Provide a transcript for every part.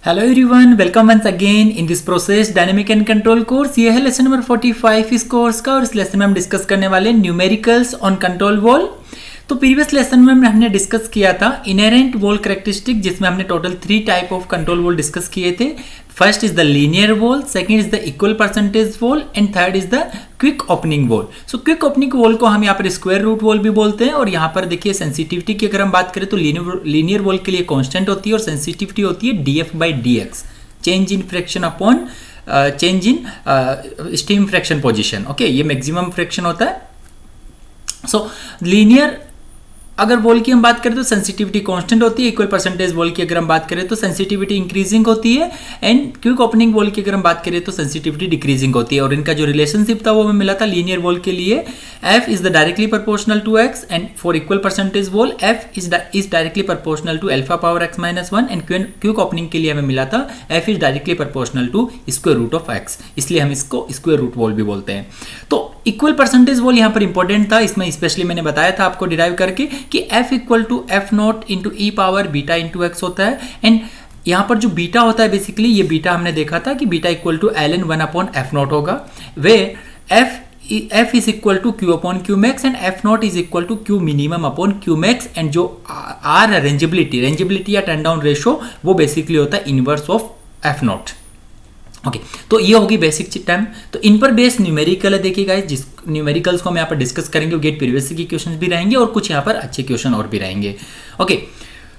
Hello everyone, welcome once again in this process dynamic and control course. ये है lesson number 45 इस course का और इस लेसन में हम डिस्कस करने वाले न्यूमेरिकल्स ऑन कंट्रोल वॉल। तो प्रीवियस लेसन में हमने डिस्कस किया था इनहेरेंट वॉल कैरेक्टरिस्टिक, जिसमें हमने total 3 type of control wall discuss किए थे। First is the linear wall, second is the equal percentage wall and third is the quick opening wall. So quick opening wall को हम यहाँ पर square root wall भी बोलते हैं। और यहाँ पर देखिए सेंसिटिविटी की अगर हम बात करें तो लीनियर वॉल के लिए कांस्टेंट होती है और सेंसिटिविटी होती है df/dx, change in fraction upon change in steam fraction position. Okay, ये मैक्सिमम फ्रैक्शन होता है। सो लीनियर अगर वॉल की हम बात करें तो सेंसिटिविटी कांस्टेंट होती है, इक्वल परसेंटेज वॉल की अगर हम बात करें तो सेंसिटिविटी इंक्रीजिंग होती है एंड क्विक ओपनिंग वॉल की अगर हम बात करें तो सेंसिटिविटी डिक्रीजिंग होती है। और इनका जो रिलेशनशिप था वो हमें मिला था लीनियर वॉल के लिए f is the directly proportional to x and for equal percentage valve f is directly proportional to alpha power x-1 and quick opening के लिए हमें मिला था f is directly proportional to square root of x, इसलिए हम इसको square root wall भी बोलते हैं। तो इक्वल परसेंटेज वॉल यहाँ पर इंपॉर्टेंट था, इसमें स्पेशली मैंने बताया था आपको डिराइव करके कि f equal to F naught into E power beta into X होता है। एंड यहाँ पर जो बीटा होता है बेसिकली ये बीटा हमने देखा था कि beta equal to ln 1 upon F naught होगा, वे f is equal to q upon Q max and F naught is equal to q minimum upon q max. And जो r है रेंजेबिलिटी या टर्न डाउन रेशो वो basically होता है inverse of F naught. Okay, तो ये होगी basic term. तो इन पर बेस्ड न्यूमेरिकल है, देखिए गाइस, जिस न्यूमेरिकल्स को हम यहाँ पर डिस्कस करेंगे गेट प्रीवियस के क्वेश्चन भी रहेंगे और कुछ यहाँ पर अच्छे क्वेश्चन और भी रहेंगे। ओके,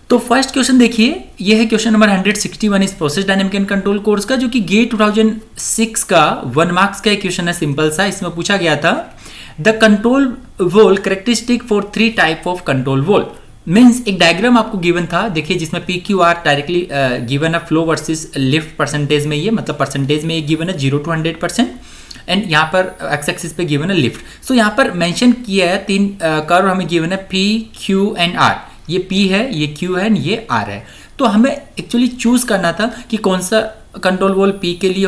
तो फर्स्ट क्वेश्चन देखिए, ये है क्वेश्चन नंबर 161 इस process dynamic and control course का, जो कि गेट 2006 का 1 मार्क्स का एक क्वेश्चन है, सिंपल सा। इसमें पूछा गया था the control wall characteristic for 3 type of control wall. Means एक डायग्राम आपको गिवन था, देखिए, जिसमें P Q R directly given है फ्लो वर्सेस लिफ्ट परसेंटेज में, ये मतलब परसेंटेज में ये गिवन है 0 to 100% एंड यहाँ पर एक्स एक्सिस पे गिवन है लिफ्ट। सो यहाँ पर मेंशन किया है 3 कर्व हमें गिवन है पी क्यू एंड आर। ये पी है, ये क्यू है, ये आर है। तो हमें एक्चुअली चूज करना था कि कौन सा कंट्रोल वॉल पी के लिए,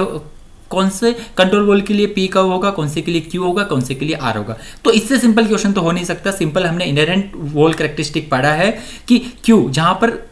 कौन से कंट्रोल वॉल के लिए पी का होगा, कौन से के लिए क्यू होगा, कौन से के लिए आर होगा। तो इससे सिंपल क्वेश्चन तो हो नहीं सकता। सिंपल हमने इनहेरेंट वॉल कैरेक्टरिस्टिक पढ़ा है कि क्यू जहां पर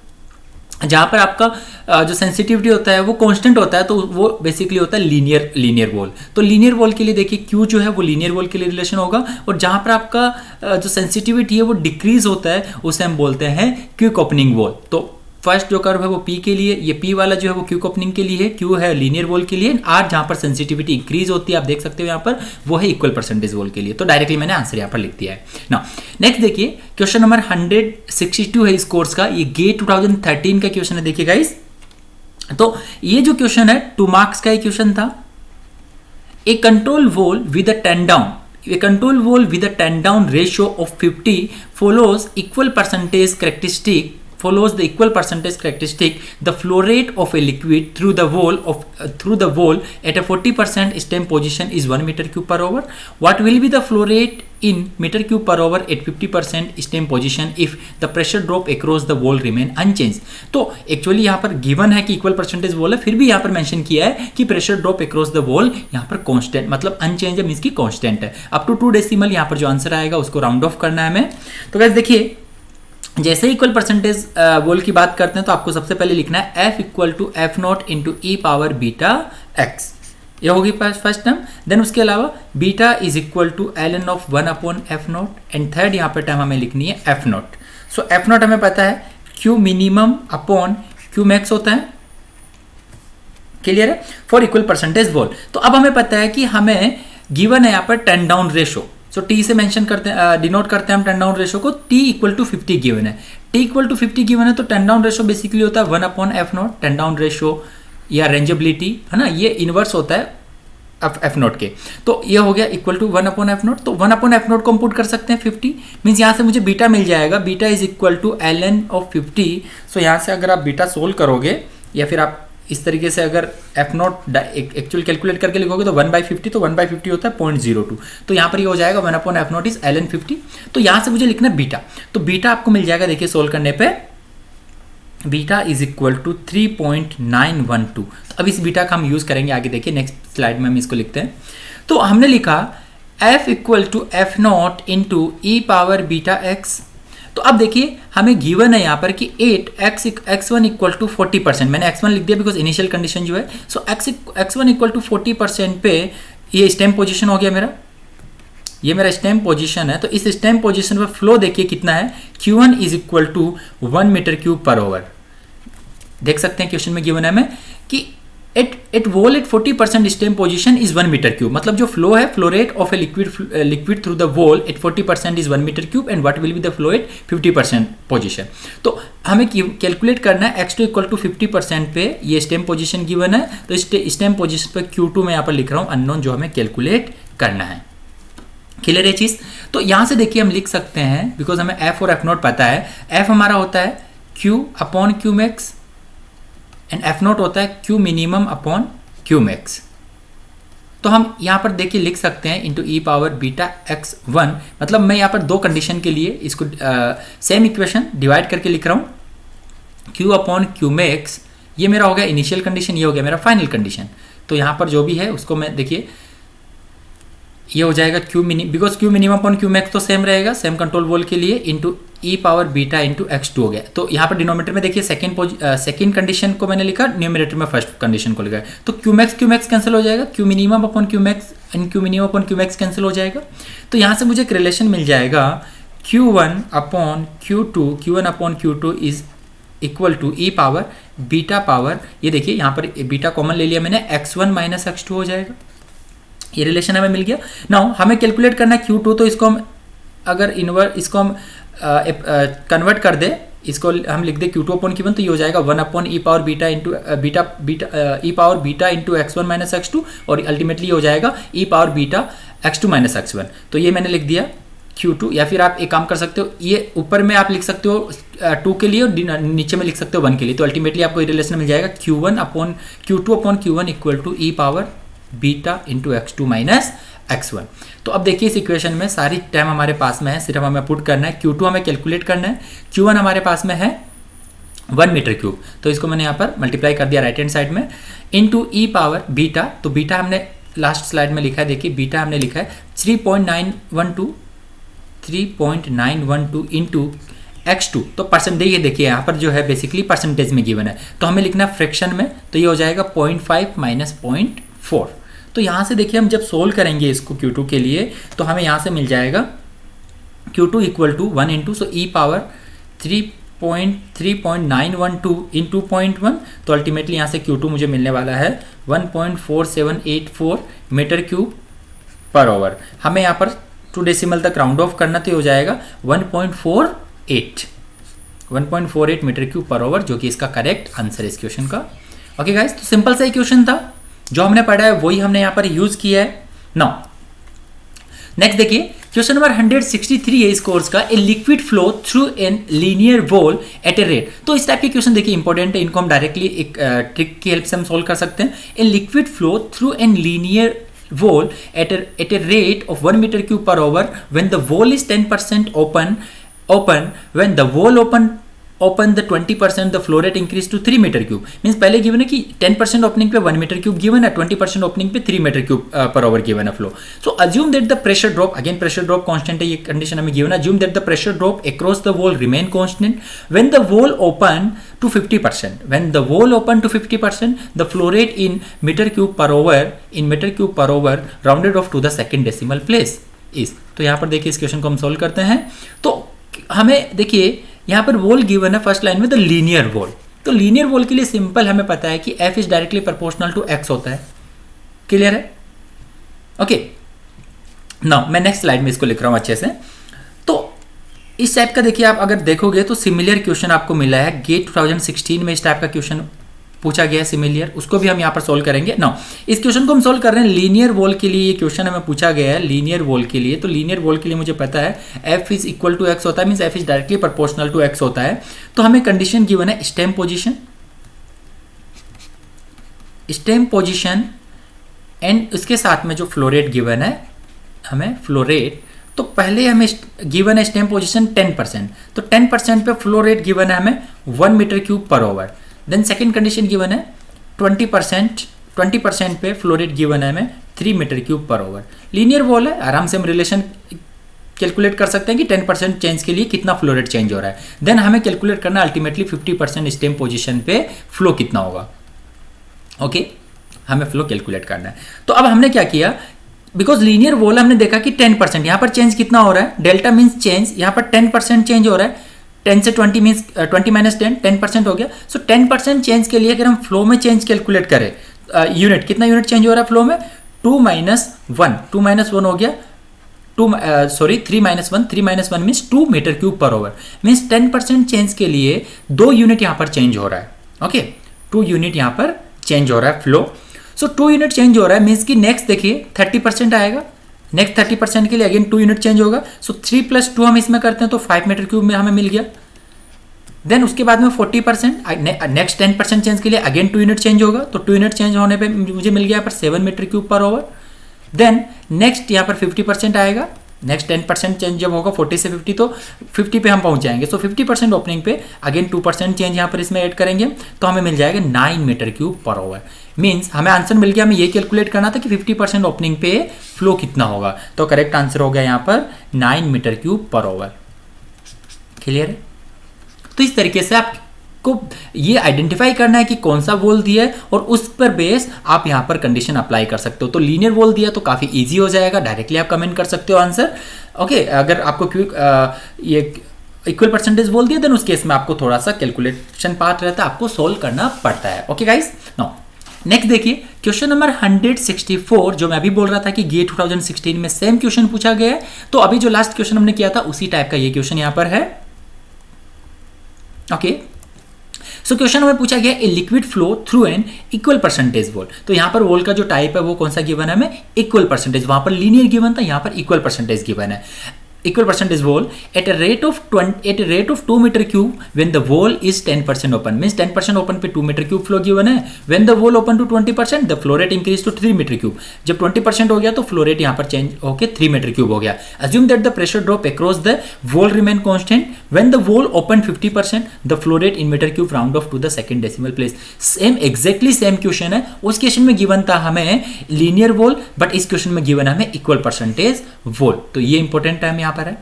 आपका जो सेंसिटिविटी होता है वो कांस्टेंट होता है, तो वो बेसिकली होता है लीनियर वॉल। तो लीनियर वॉल के लिए देखिए क्यू जो है वो लीनियर वॉल के लिए रिलेशन होगा, और जहां पर आपका जो सेंसिटिविटी है वो डिक्रीज होता है उसे हम बोलते हैं क्विक ओपनिंग वॉल। तो फर्स्ट जो कर्व है वो पी के लिए, ये पी वाला जो है वो क्विक ओपनिंग के लिए है, क्यू है लीनियर वॉल के लिए, आर जहां पर सेंसिटिविटी इंक्रीज होती है आप देख सकते हो यहाँ पर, वो है इक्वल परसेंटेज वॉल के लिए। तो डायरेक्टली मैंने आंसर यहाँ पर लिख दिया है ना। नेक्स्ट देखिए क्वेश्चन नंबर 162 है इस कोर्स का, ये गेट 2013 का क्वेश्चन है। देखिए गाइस, तो ये जो क्वेश्चन है 2 मार्क्स का क्वेश्चन था। A control wall with a turn down, a control wall with a turn down ratio of 50 follows the equal percentage characteristic. The flow rate of a liquid through the wall at a 40% stem position is 1 meter cube per hour. What will be the flow rate in meter cube per hour at 50% stem position if the pressure drop across the wall remain unchanged? तो actually यहाँ पर given है कि equal percentage wall है, फिर भी यहाँ पर मेंशन किया है कि pressure drop across the wall यहाँ पर कांस्टेंट, मतलब अनचेंज है, मींस की कांस्टेंट है। अप टू 2 डेसिमल यहाँ पर जो आंसर आएगा उसको राउंड ऑफ करना है हमें। तो गाइस देखिए, जैसे इक्वल परसेंटेज वॉल की बात करते हैं तो आपको सबसे पहले लिखना है f equal to F naught into E power beta X, ये होगी फर्स्ट टर्म। देन उसके अलावा beta is equal to ln of 1 upon F naught and third यहाँ पर टर्म हमें लिखनी है F naught. So F naught हमें पता है Q minimum upon Q max होता है, क्लियर है, फॉर इक्वल परसेंटेज वॉल। तो अब हमें पता है कि हमें गिवन है यहाँ पर turn down ratio, so T से मेंशन करते हैं, डिनोट करते हैं हम टर्न डाउन रेशो को, टी इक्वल टू 50 गिवन है। टी इक्वल टू 50 गिवन है तो टर्न डाउन रेशो बेसिकली होता है 1 upon F not, turn down ratio या रेंजेबिलिटी है ना, ये इनवर्स होता है एफ नॉट के। तो ये हो गया equal to 1 upon F naught. तो 1 अपॉन एफ नॉट को हम पुट कर सकते हैं 50, मीन्स यहाँ से मुझे बीटा मिल जाएगा, beta is equal to ln of 50। So यहाँ से अगर आप बीटा सोल्व करोगे या फिर आप इस तरीके से अगर एफ नॉट एक्चुअल कैलकुलेट करके लिखोगे तो 1/50, तो 1/50 होता है 0.02। तो यहाँ पर ये हो जाएगा 1 upon F naught is ln 50। तो यहाँ से मुझे लिखना है बीटा, तो बीटा आपको मिल जाएगा, देखिए सोल्व करने पे बीटा इज इक्वल टू 3.912। तो अब इस बीटा का हम यूज करेंगे आगे, देखिए नेक्स्ट स्लाइड में हम इसको लिखते हैं। तो हमने लिखा f equal to F naught into E power beta X. तो अब देखिए हमें गिवन है यहाँ पर कि 8x1 इक्वल टू 40%, मैंने x1 लिख दिया बिकॉज इनिशियल कंडीशन जो है। सो x1 इक्वल टू 40% पे ये स्टेम पोजीशन हो गया मेरा, ये मेरा स्टेम पोजीशन है। तो इस स्टेम पोजीशन पर फ्लो देखिए कितना है, Q1 is equal to 1 metre cube per hour. देख सकते हैं क्वेश्चन में गिवन है हमें कि at valve at 40% stem position is 1 metre cube, मतलब जो फ्लो है, flow rate of a liquid through the valve at 40% is 1 metre cube and what will be the flow at 50% position. तो हमें calculate करना है x2 इक्वल टू 50% पे ये stem position given है, तो इस स्टेम पोजीशन पे Q2 मैं यहाँ पर लिख रहा हूँ अननोन जो हमें कैलकुलेट करना है। क्लियर है चीज? तो यहां से देखिए हम लिख सकते हैं बिकॉज हमें F और F0 पता है, F हमारा होता है Q upon Q max and F0 होता है Q minimum upon Q max. तो हम यहाँ पर देखिए लिख सकते हैं इंटू ई पावर बीटा x1, मतलब मैं यहाँ पर दो कंडीशन के लिए इसको सेम इक्वेशन डिवाइड करके लिख रहा हूँ। Q अपॉन Q मैक्स ये मेरा हो गया इनिशियल कंडीशन, ये हो गया मेरा फाइनल कंडीशन। तो यहाँ पर जो भी है उसको मैं देखिए ये हो जाएगा Q minimum, because Q minimum upon Q max तो सेम रहेगा, सेम कंट्रोल वॉल के लिए, इंटू ई पावर बीटा इंटू x2 हो गया। तो यहाँ पर डिनोमिनेटर में देखिए सेकंड कंडीशन को मैंने लिखा, न्यूमरेटर में फर्स्ट कंडीशन को लिखा है। तो Q मैक्स कैंसिल हो जाएगा, Q minimum upon Q max and Q minimum upon Q max cancel हो जाएगा। तो यहाँ से मुझे एक रिलेशन मिल जाएगा Q1 upon Q2 is equal to E power beta power, ये देखिए यहाँ पर बीटा कॉमन ले लिया मैंने, x1 माइनस x2 हो जाएगा। ये रिलेशन हमें मिल गया। नाउ हमें कैलकुलेट करना है Q2, तो इसको हम अगर इसको हम कन्वर्ट कर दे, इसको हम लिख दे Q2 अपॉन Q1, तो ये हो जाएगा 1 upon e power beta into ई power beta into x1 minus x2, और अल्टीमेटली हो जाएगा ई power beta x2 minus x1। तो ये मैंने लिख दिया Q2, या फिर आप एक काम कर सकते हो, ये ऊपर में आप लिख सकते हो 2 के लिए और नीचे में लिख सकते हो 1 के लिए। तो अल्टीमेटली आपको ये रिलेशन मिल जाएगा Q2 upon Q1 equal to E power beta into x2 minus x1। तो अब देखिए इस इक्वेशन में सारी टर्म हमारे पास में है, सिर्फ हमें पुट करना है। Q2 हमें कैलकुलेट करना है, Q1 हमारे पास में है 1 मीटर क्यूब, तो इसको मैंने यहाँ पर मल्टीप्लाई कर दिया राइट हैंड साइड में, इंटू ई पावर बीटा। तो बीटा हमने लास्ट स्लाइड में लिखा है, देखिए बीटा हमने लिखा है 3.912 इंटू x2। तो परसेंट देखिए यहाँ पर जो है बेसिकली परसेंटेज में गिवन है, तो हमें लिखना फ्रैक्शन में, तो ये हो जाएगा 0.5 माइनस 0.4। तो यहाँ से देखिए हम जब सोल्व करेंगे इसको Q2 के लिए, तो हमें यहाँ से मिल जाएगा Q2 equal to 1 into so E power 3.912 into 0.1। तो अल्टीमेटली यहाँ से Q2 मुझे मिलने वाला है 1.4784 मीटर क्यूब पर आवर। हमें यहाँ पर 2 डेसिमल तक राउंड ऑफ करना, तो हो जाएगा 1.48 मीटर क्यूब पर आवर, जो कि इसका करेक्ट आंसर है इस क्वेश्चन का। ओके गाइस, तो सिंपल सा क्वेश्चन था, जो हमने पढ़ा है वही हमने यहाँ पर यूज किया है। नाउ नेक्स्ट देखिए क्वेश्चन नंबर 163 है इस कोर्स का, a liquid flow through an linear wall at a rate. तो इस टाइप के क्वेश्चन देखिए इंपॉर्टेंट है, इनको हम डायरेक्टली एक ट्रिक की हेल्प से हम सोल्व कर सकते हैं। A liquid flow through an linear wall at a rate of 1 meter cube per hour when the wall is 10% open when the wall open the 20% the flow rate increase to 3 meter cube। Means पहले given है कि 10% opening पे 1 metre cube given है, 20% opening पे 3 metre cube per hour given है flow. So assume that the pressure drop, again pressure drop constant है, ये condition हमें गिवन है। Assume that the pressure drop across the wall remain constant when the wall open to 50%। when the wall open to 50%, the flow rate in meter cube per hour rounded off to the second decimal place is। तो यहाँ पर देखिए इस question को हम solve करते हैं। तो हमें देखिए यहाँ पर वॉल गिवन है फर्स्ट लाइन में द लीनियर वॉल। तो लीनियर वॉल के लिए सिंपल हमें पता है कि F is directly proportional to X होता है। क्लियर है? ओके, नाउ मैं नेक्स्ट स्लाइड में इसको लिख रहा हूँ अच्छे से। तो इस टाइप का देखिए आप अगर देखोगे तो सिमिलर क्वेश्चन आपको मिला है, गेट 2016 में इस टाइप का क्वेश्चन पूछा गया है सिमिलर, उसको भी हम यहाँ पर सोल्व करेंगे। नाउ इस क्वेश्चन को हम सोल्व कर रहे हैं लीनियर वॉल के लिए। ये क्वेश्चन हमें पूछा गया है लीनियर वॉल के लिए। तो लीनियर वॉल के लिए मुझे पता है F is equal to X होता है, means F is directly proportional to X होता है। तो हमें कंडीशन गिवन है स्टेम पोजिशन एंड उसके साथ में जो फ्लो रेट गिवन है हमें फ्लो रेट। तो पहले हमें गिवन है स्टेम पोजीशन 10%, तो 10% पे फ्लो रेट गिवन है हमें 1 metre cube per hour. Then second condition given है 20% पे फ्लो रेट गिवन है हमें 3 metre cube per hour. Linear valve है, आराम से हम रिलेशन कैलकुलेट कर सकते हैं कि 10% चेंज के लिए कितना फ्लो रेट चेंज हो रहा है। देन हमें कैलकुलेट करना अल्टीमेटली 50% स्टेम पोजीशन पे फ्लो कितना होगा। ओके, हमें फ्लो कैलकुलेट करना है। तो अब हमने क्या किया, बिकॉज लीनियर वॉल हमने देखा कि 10%, यहाँ पर चेंज कितना हो रहा है, डेल्टा मीन्स चेंज, यहाँ पर 10% चेंज हो रहा है, 10 से 20 मीन्स 20 माइनस 10% हो गया। सो 10% चेंज के लिए अगर हम फ्लो में चेंज कैलकुलेट करें, यूनिट कितना यूनिट चेंज हो रहा है फ्लो में, 2 माइनस 1 हो गया, 3 माइनस 1 मीन्स 2 मीटर क्यूब पर ओवर, मीन्स 10% चेंज के लिए 2 यूनिट यहाँ पर चेंज हो रहा है। ओके, 2 यूनिट यहाँ पर चेंज हो रहा है फ्लो। सो 2 यूनिट चेंज हो रहा है मीन्स कि नेक्स्ट देखिए 30% आएगा, नेक्स्ट 30% के लिए अगेन 2 यूनिट चेंज होगा। सो 3 + 2 हम इसमें करते हैं तो 5 मीटर क्यूब में हमें मिल गया। देन उसके बाद में 40%, नेक्स्ट 10% चेंज के लिए अगेन 2 यूनिट चेंज होगा, तो 2 यूनिट चेंज होने पे मुझे मिल गया यहाँ पर 7 मीटर क्यूब पर ओवर। देन नेक्स्ट यहाँ पर 50% आएगा, नेक्स्ट 10% चेंज जब होगा 40 से 50 तो 50 पे हम पहुंच जाएंगे। सो 50% ओपनिंग पे अगेन 2% चेंज यहाँ पर इसमें ऐड करेंगे तो हमें मिल जाएगा 9 मीटर क्यूब पर ओवर। मीन्स हमें आंसर मिल गया, हमें ये कैलकुलेट करना था कि 50% ओपनिंग पे फ्लो कितना होगा, तो करेक्ट आंसर हो गया यहाँ पर 9 मीटर क्यूब पर ओवर। क्लियर है? तो इस तरीके से आपको ये आइडेंटिफाई करना है कि कौन सा वॉल दिया है और उस पर बेस आप यहाँ पर कंडीशन अप्लाई कर सकते हो। तो लीनियर वॉल दिया तो काफ़ी इजी हो जाएगा, डायरेक्टली आप कमेंट कर सकते हो आंसर। ओके, अगर आपको ये इक्वल परसेंटेज वॉल दिया देन उस केस में आपको थोड़ा सा कैलकुलेशन पार्ट रहता है, आपको सोल्व करना पड़ता है। ओके गाइस, नो नेक्स्ट देखिए क्वेश्चन नंबर 164, जो मैं अभी बोल रहा था कि ये 2016 में सेम क्वेश्चन पूछा गया है। तो अभी जो लास्ट क्वेश्चन हमने किया था उसी टाइप का ये क्वेश्चन यहाँ पर है। ओके, सो क्वेश्चन हमें पूछा गया a liquid flow through an equal percentage wall. तो यहाँ पर वॉल का जो टाइप है वो कौन सा गिवन है हमें, इक्वल परसेंटेज। वहां पर लीनियर गिवन था, यहाँ पर इक्वल परसेंटेज गिवन है। Equal percentage valve at a rate of 2 metre cube when the wall is 10% open, means 10% open पे 2 मीटर क्यूब फ्लो गिवन है। when the wall open to 20% the flow rate increase to 3 metre cube. जब 20% हो गया तो flow rate यहाँ पर change होकर 3 metre cube हो गया। assume that the pressure drop across the wall remain constant when the wall open 50% the flow rate in metre cube round off to the second decimal place। Same exactly same question है। उस question में given था हमें linear valve, but इस question में given है हमें equal percentage wall. तो ये इंपॉर्टेंट टर्म यहाँ पर है।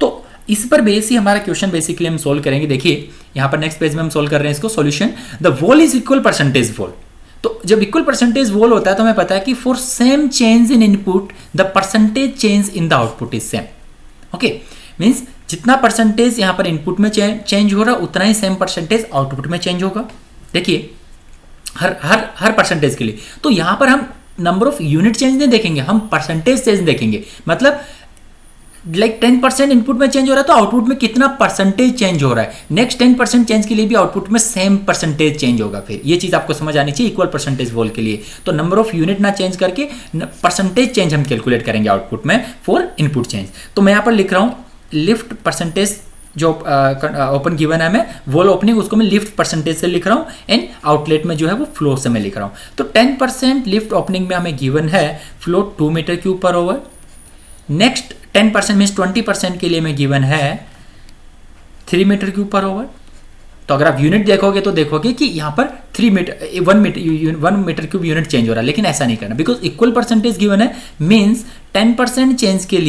तो इस पर बेस ही हमारा क्वेश्चन बेसिकली हम सोल्व करेंगे। देखिए यहाँ पर नेक्स्ट पेज में हम सोल्व कर रहे हैं इसको। Solution, the wall is equal percentage wall. तो जब इक्वल परसेंटेज वॉल होता है तो हमें पता है कि for same change in input the percentage change in the output is same. Okay, means जितना परसेंटेज यहाँ पर इनपुट में चेंज हो रहा है उतना ही सेम परसेंटेज आउटपुट में चेंज होगा। देखिए हर परसेंटेज के लिए। तो यहाँ पर हम नंबर ऑफ यूनिट चेंज नहीं देखेंगे, हम परसेंटेज चेंज देखेंगे। मतलब लाइक 10% इनपुट में चेंज हो रहा है तो आउटपुट में कितना परसेंटेज चेंज हो रहा है। नेक्स्ट 10% चेंज के लिए भी आउटपुट में सेम परसेंटेज चेंज होगा। फिर ये चीज आपको समझ आनी चाहिए इक्वल परसेंटेज वॉल के लिए। तो नंबर ऑफ यूनिट ना चेंज करके परसेंटेज चेंज हम कैलकुलेट करेंगे आउटपुट में फॉर इनपुट चेंज। तो मैं यहाँ पर लिख रहा हूँ लिफ्ट परसेंटेज, जो ओपन गिवन है हमें वॉल ओपनिंग, उसको मैं लिफ्ट परसेंटेज से लिख रहा हूँ एंड आउटलेट में जो है वो फ्लो से मैं लिख रहा हूँ। तो 10% लिफ्ट ओपनिंग में हमें गिवन है फ्लो 2 मीटर क्यूब पर ओवर। नेक्स्ट 10% मीन्स 20% के लिए में गिवन है 3 मीटर क्यूब पर ओवर। तो अगर आप यूनिट देखोगे तो देखोगे कि यहाँ पर 1 मीटर क्यूब यूनिट चेंज हो रहा है, लेकिन ऐसा नहीं करना बिकॉज इक्वल परसेंटेज गिवन है। मीन्स 10% चेंज के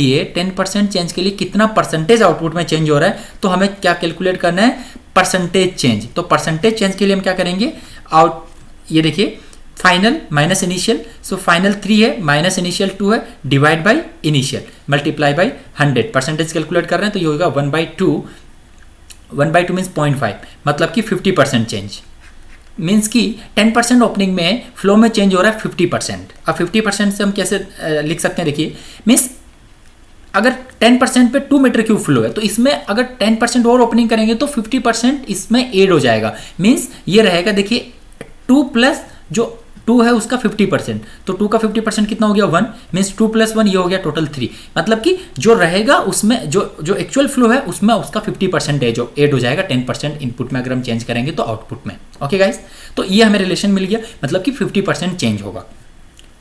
लिए कितना परसेंटेज आउटपुट में चेंज हो रहा है, तो हमें क्या कैलकुलेट करना है, परसेंटेज चेंज। तो परसेंटेज चेंज के लिए हम क्या करेंगे, ये देखिए final minus initial. So final 3 है, माइनस इनिशियल 2 है, divide by initial multiply by 100। Percentage calculate कर रहे हैं तो ये होगा 1/2 मीन्स 0.5, मतलब कि 50% चेंज। मीन्स कि 10% ओपनिंग में फ्लो में चेंज हो रहा है 50%। अब 50% से हम कैसे लिख सकते हैं, देखिए मीन्स अगर 10% पे 2 मीटर क्यूब फ्लो है तो इसमें अगर 10% और ओपनिंग करेंगे तो 50% इसमें ऐड हो जाएगा। मीन्स ये रहेगा, देखिए 2 प्लस जो 2 है उसका 50%, तो 2 का 50% कितना हो गया 1, मीन्स 2 + 1 ये हो गया टोटल 3। मतलब कि जो रहेगा उसमें जो एक्चुअल फ्लो है उसमें उसका 50% है जो ऐड हो जाएगा 10% इनपुट में अगर हम चेंज करेंगे तो आउटपुट में। ओके गाइस, तो ये हमें रिलेशन मिल गया, मतलब कि 50% चेंज होगा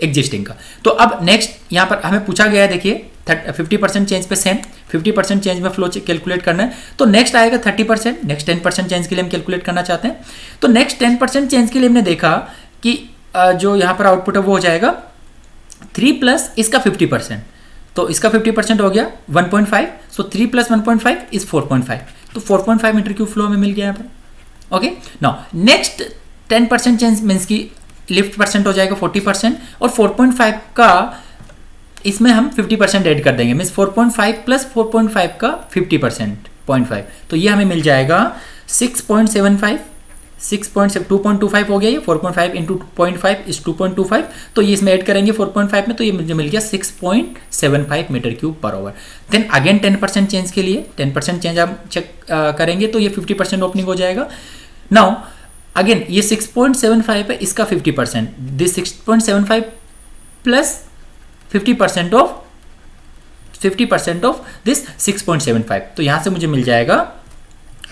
एग्जिस्टिंग का। तो अब नेक्स्ट यहाँ पर हमें पूछा गया है, देखिए 50% चेंज पे सेम 50% चेंज में फ्लो कैलकुलेट करना है। तो नेक्स्ट आएगा 30%, नेक्स्ट 10% चेंज के लिए हम कैलकुलेट करना चाहते हैं। तो नेक्स्ट 10% चेंज के लिए हमने देखा कि जो यहाँ पर आउटपुट है वो हो जाएगा 3 प्लस इसका 50%, तो इसका 50% हो गया 1.5, सो 3 + 1.5 इज 4.5, तो 4.5 मीटर क्यूब फ्लो हमें मिल गया यहाँ पर। Okay, now next 10% change means की लिफ्ट परसेंट हो जाएगा 40%, और 4.5 का इसमें हम 50% ऐड कर देंगे, मीन्स 4.5 + 4.5 का 50% 0.5, तो ये हमें मिल जाएगा 6.75, 2.25 हो गया ये, 4.5 इंटू 0.5 इज 2.25, तो ये इसमें ऐड करेंगे 4.5 में, तो ये मुझे मिल गया 6.75 metre cube per hour. Then again 10% change के लिए 10% चेंज आप चेक करेंगे तो ये 50% ओपनिंग हो जाएगा। नाउ अगेन ये 6.75 है, इसका 50%, दिस 6.75 प्लस 50% ऑफ दिस 6.75, तो यहां से मुझे मिल जाएगा,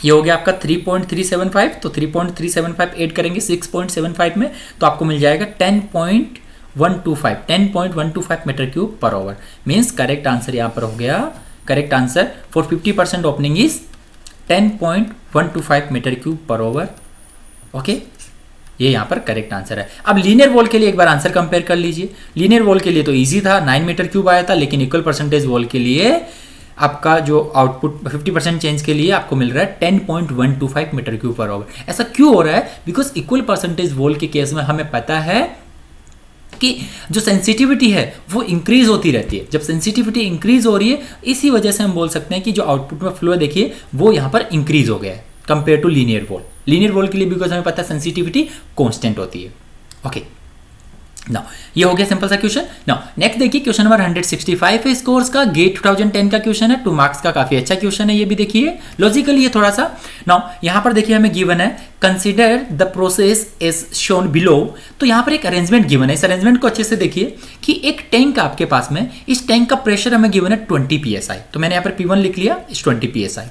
ये हो गया आपका 3.375, तो 3.375 ऐड करेंगे 6.75 में, तो आपको मिल जाएगा 10.125 metre cube per hour. Means correct answer यहाँ पर हो गया, correct answer for 50% opening is 10.125 metre cube per hour. Okay, ये यहाँ पर करेक्ट आंसर है। अब लीनियर वॉल के लिए एक बार आंसर कंपेयर कर लीजिए। लीनियर वॉल के लिए तो इजी था, 9 मीटर क्यूब आया था, लेकिन इक्वल परसेंटेज वॉल के लिए आपका जो आउटपुट 50% चेंज के लिए आपको मिल रहा है 10.125 मीटर क्यूब पर आवर। ऐसा क्यों हो रहा है? बिकॉज इक्वल परसेंटेज वॉल के केस में हमें पता है कि जो सेंसिटिविटी है वो इंक्रीज होती रहती है। जब सेंसिटिविटी इंक्रीज हो रही है, इसी वजह से हम बोल सकते हैं कि जो आउटपुट में फ्लो देखिए वो यहाँ पर इंक्रीज हो गया है compare to linear valve. Linear valve के लिए बिकॉज हमें पता है सेंसिटिविटी कांस्टेंट होती है। ओके, नाउ ये हो गया सिंपल सा क्वेश्चन। नाउ नेक्स्ट देखिए क्वेश्चन नंबर 165 है इस कोर्स का, गेट 2010 का क्वेश्चन है, 2 मार्क्स का, काफी अच्छा क्वेश्चन है। ये भी देखिए लॉजिकली ये थोड़ा सा। नाउ यहां पर देखिए हमें गिवन है consider the process as shown below, तो यहां पर एक अरेंजमेंट गिवन है। इस अरेंजमेंट को अच्छे से देखिए कि एक टैंक आपके पास में, इस टैंक का प्रेशर हमें गिवन है 20 psi, तो मैंने यहाँ पर P1 लिख लिया, इस 20 psi।